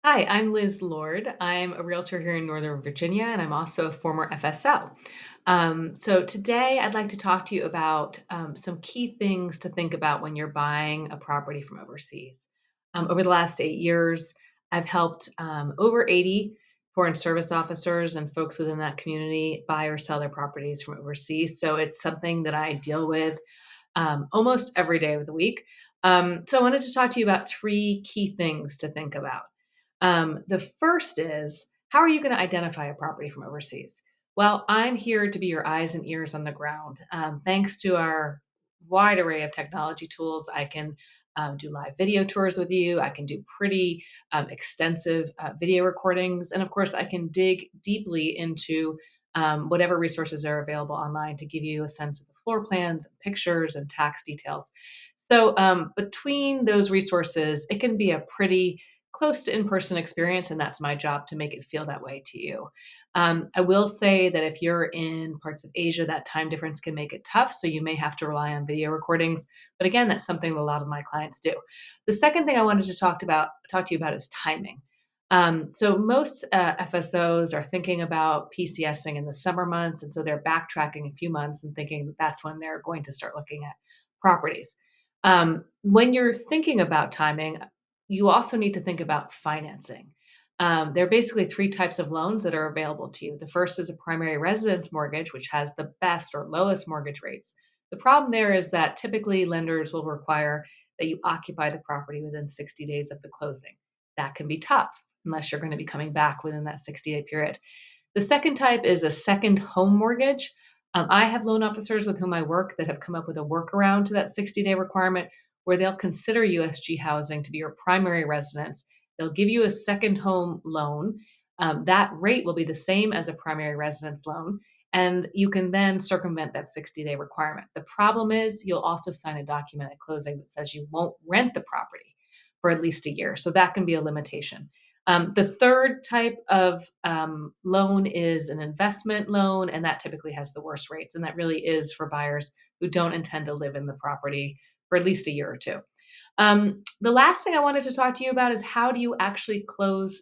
Hi, I'm Liz Lord. I'm a realtor here in Northern Virginia, and I'm also a former FSO. So today I'd like to talk to you about some key things to think about when you're buying a property from overseas. Over the last 8 years, I've helped over 80 foreign service officers and folks within that community buy or sell their properties from overseas. So it's something that I deal with almost every day of the week. So I wanted to talk to you about three key things to think about. The first is, how are you going to identify a property from overseas? Well, I'm here to be your eyes and ears on the ground. Thanks to our wide array of technology tools, I can do live video tours with you. I can do pretty extensive video recordings. And of course, I can dig deeply into whatever resources are available online to give you a sense of the floor plans, pictures, and tax details. So, between those resources, it can be a pretty close to in-person experience, and that's my job to make it feel that way to you. I will say that if you're in parts of Asia, that time difference can make it tough, so you may have to rely on video recordings. But again, that's something that a lot of my clients do. The second thing I wanted to talk to you about is timing. So most FSOs are thinking about PCSing in the summer months, and so they're backtracking a few months and thinking that that's when they're going to start looking at properties. When you're thinking about timing, you also need to think about financing. There are basically three types of loans that are available to you. The first is a primary residence mortgage, which has the best or lowest mortgage rates. The problem there is that typically lenders will require that you occupy the property within 60 days of the closing. That can be tough unless you're going to be coming back within that 60-day period. The second type is a second home mortgage. I have loan officers with whom I work that have come up with a workaround to that 60-day requirement where they'll consider USG housing to be your primary residence. They'll give you a second home loan. That rate will be the same as a primary residence loan, and you can then circumvent that 60-day requirement. The problem is you'll also sign a document at closing that says you won't rent the property for at least a year. So that can be a limitation. The third type of loan is an investment loan, and that typically has the worst rates. And that really is for buyers who don't intend to live in the property for at least a year or two. The last thing I wanted to talk to you about is, how do you actually close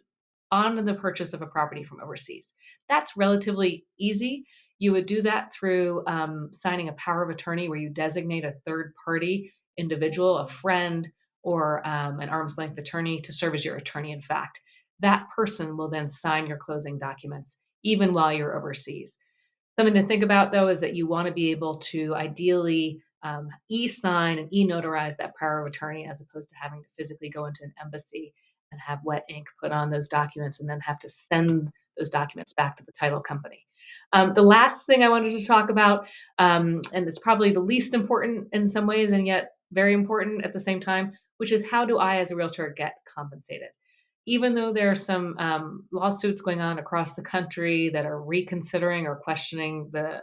on the purchase of a property from overseas? That's relatively easy. You would do that through signing a power of attorney where you designate a third party individual, a friend, or an arm's length attorney to serve as your attorney in fact. That person will then sign your closing documents even while you're overseas. Something to think about, though, is that you want to be able to ideally e-sign and e-notarize that power of attorney as opposed to having to physically go into an embassy and have wet ink put on those documents and then have to send those documents back to the title company. The last thing I wanted to talk about, and it's probably the least important in some ways and yet very important at the same time, which is, how do I as a realtor get compensated? Even though there are some lawsuits going on across the country that are reconsidering or questioning the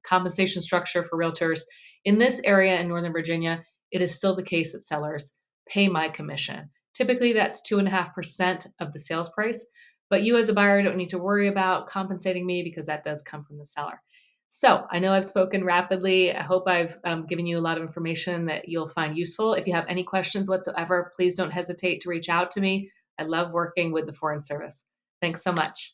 compensation structure for realtors, in this area in Northern Virginia, it is still the case that sellers pay my commission. Typically, that's 2.5% of the sales price. But you, as a buyer, don't need to worry about compensating me because that does come from the seller. So I know I've spoken rapidly. I hope I've given you a lot of information that you'll find useful. If you have any questions whatsoever, please don't hesitate to reach out to me. I love working with the Foreign Service. Thanks so much.